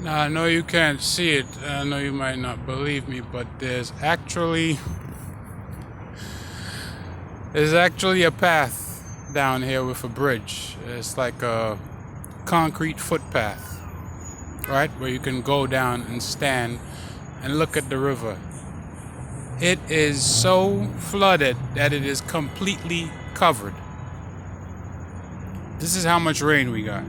Now, I know you can't see it, and I know you might not believe me, but there's actually a path down here with a bridge. It's like a concrete footpath, right? Where you can go down and stand and look at the river. It is so flooded that it is completely covered. This is how much rain we got.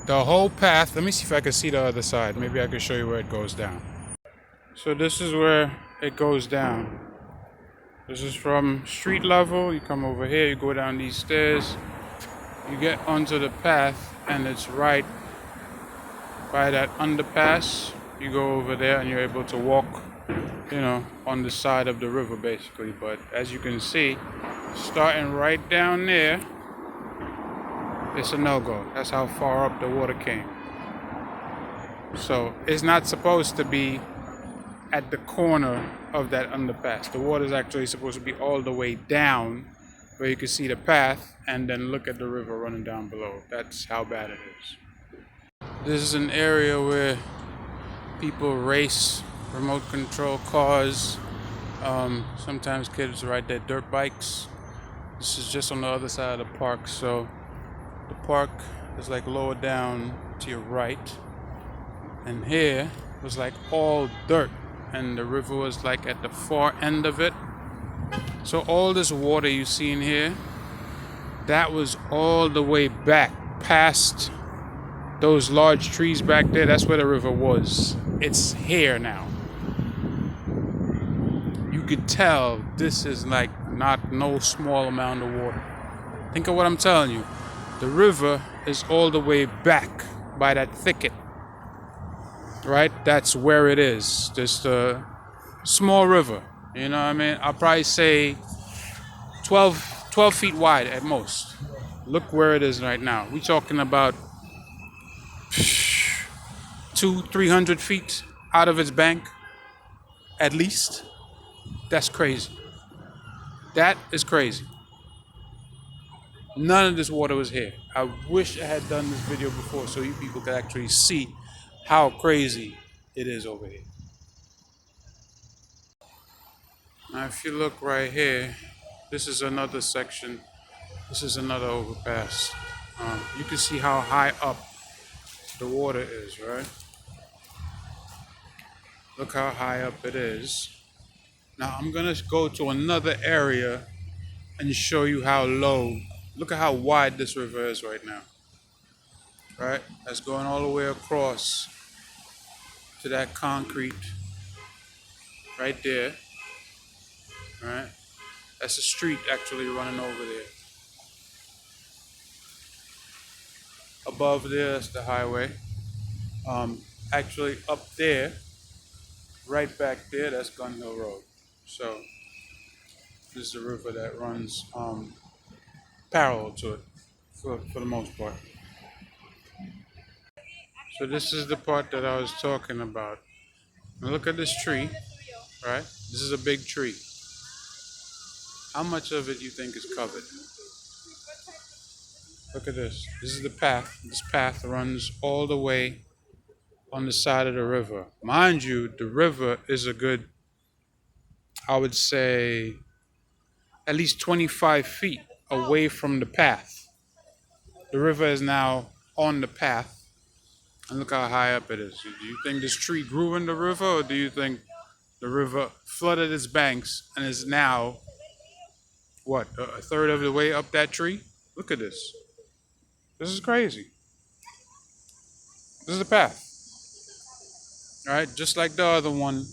The whole path, let me see if I can see the other side. Maybe I can show you where it goes down. So this is where it goes down. This is from street level. You come over here, you go down these stairs, you get onto the path, and it's right by that underpass. You go over there and you're able to walk, on the side of the river basically. But as you can see, starting right down there, it's a no-go. That's how far up the water came. So it's not supposed to be at the corner of that underpass. The water is actually supposed to be all the way down where you can see the path and then look at the river running down below. That's how bad it is. This is an area where people race remote control cars. Sometimes kids ride their dirt bikes. This is just on the other side of the park. So the park is like lower down to your right. And here was like all dirt. And the river was like at the far end of it. So all this water you see in here, that was all the way back past those large trees back there. That's where the river was. It's here now. You could tell this is like not no small amount of water. Think of what I'm telling you. The river is all the way back by that thicket. Right? That's where it is. Just a small river. You know what I mean? I'll probably say 12 feet wide at most. Look where it is right now. We're talking about 200-300 feet out of its bank. At least. That's crazy. That is crazy. None of this water was here. I wish I had done this video before so you people could actually see how crazy it is over here. Now if you look right here, this is another section. This is another overpass. You can see how high up the water is, right? Look how high up it is. Now I'm gonna go to another area and show you how low. Look at how wide this river is right now. Right? That's going all the way across to that concrete right there. Right? That's a street actually running over there. Above there, that's the highway. Actually up there, right back there, that's Gun Hill Road. So this is the river that runs parallel to it for the most part. So this is the part that I was talking about. Now look at this tree, right? This is a big tree. How much of it you think is covered? Look at this. This is the path. This path runs all the way on the side of the river. Mind you, the river is a good, I would say, at least 25 feet away from the path. The river is now on the path. And look how high up it is. Do you think this tree grew in the river, or do you think the river flooded its banks and is now, what, a third of the way up that tree? Look at this. This is crazy. This is the path. All right, just like the other one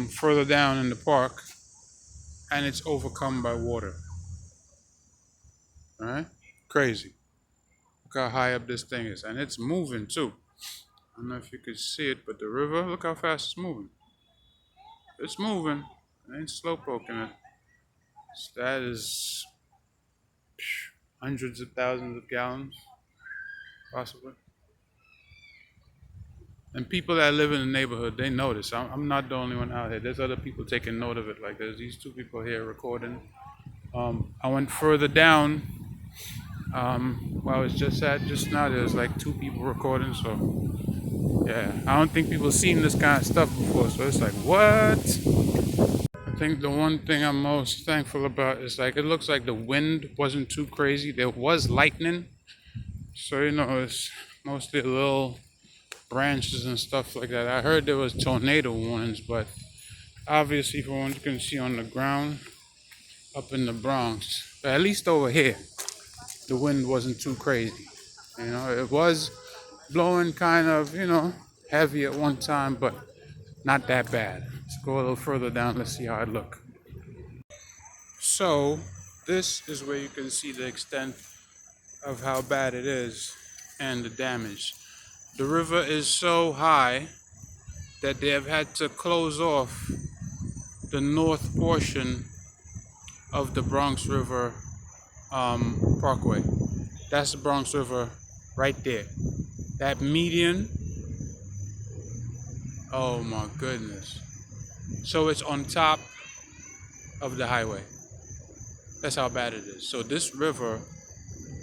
further down in the park, and it's overcome by water. All right, crazy. Look how high up this thing is, and it's moving too. I don't know if you can see it, but the river, look how fast it's moving. It's moving. It ain't slow poking it. That is hundreds of thousands of gallons, possibly. And people that live in the neighborhood, they notice. I'm not the only one out here. There's other people taking note of it. Like there's these two people here recording. I went further down Well, it's just now there's like 2 people recording, so yeah, I don't think people seen this kind of stuff before, so it's like, what? I think the one thing I'm most thankful about is like it looks like the wind wasn't too crazy. There was lightning, so it's mostly little branches and stuff like that. I heard there was tornado warnings, but obviously from what you can see on the ground up in the Bronx, but at least over here, the wind wasn't too crazy. It was blowing kind of, heavy at one time, but not that bad. Let's go a little further down. Let's see how it look. So this is where you can see the extent of how bad it is and the damage. The river is so high that they have had to close off the north portion of the Bronx River Parkway. That's the Bronx River right there. That median, oh my goodness. So it's on top of the highway. That's how bad it is. So this river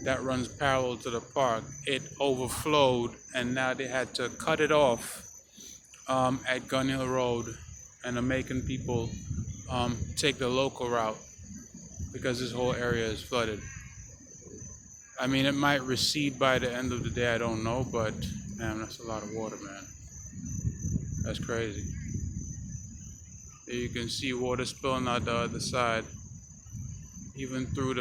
that runs parallel to the park, it overflowed, and now they had to cut it off at Gun Hill Road, and are making people take the local route because this whole area is flooded. I mean, it might recede by the end of the day, I don't know, but man, that's a lot of water, man. That's crazy. There you can see water spilling out the other side, even through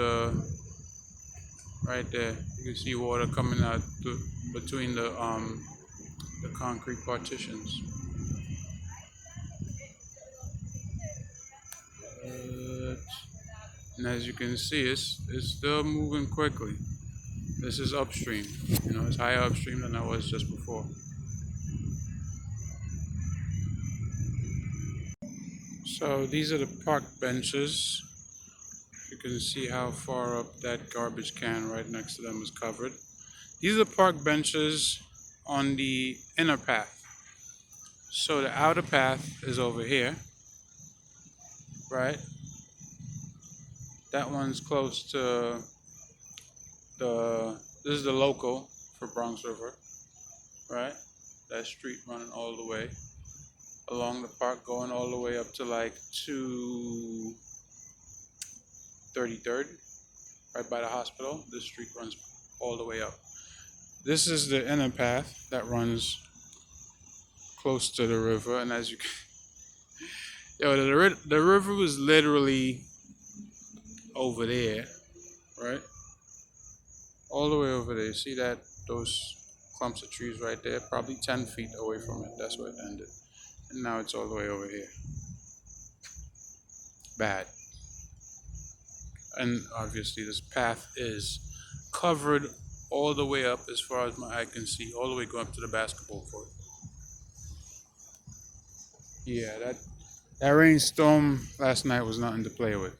right there. You can see water coming out between the concrete partitions. And as you can see, it's still moving quickly. This is upstream. It's higher upstream than I was just before. So these are the park benches. You can see how far up that garbage can right next to them is covered. These are the park benches on the inner path. So the outer path is over here, right? That one's close to this is the local for Bronx River, right? That street running all the way along the park, going all the way up to like 233rd, right by the hospital. This street runs all the way up. This is the inner path that runs close to the river, and as you can, the river was literally over there, right? All the way over there. See those clumps of trees right there? Probably 10 feet away from it. That's where it ended. And now it's all the way over here. Bad. And obviously this path is covered all the way up as far as my eye can see, all the way going up to the basketball court. Yeah, that rainstorm last night was nothing to play with.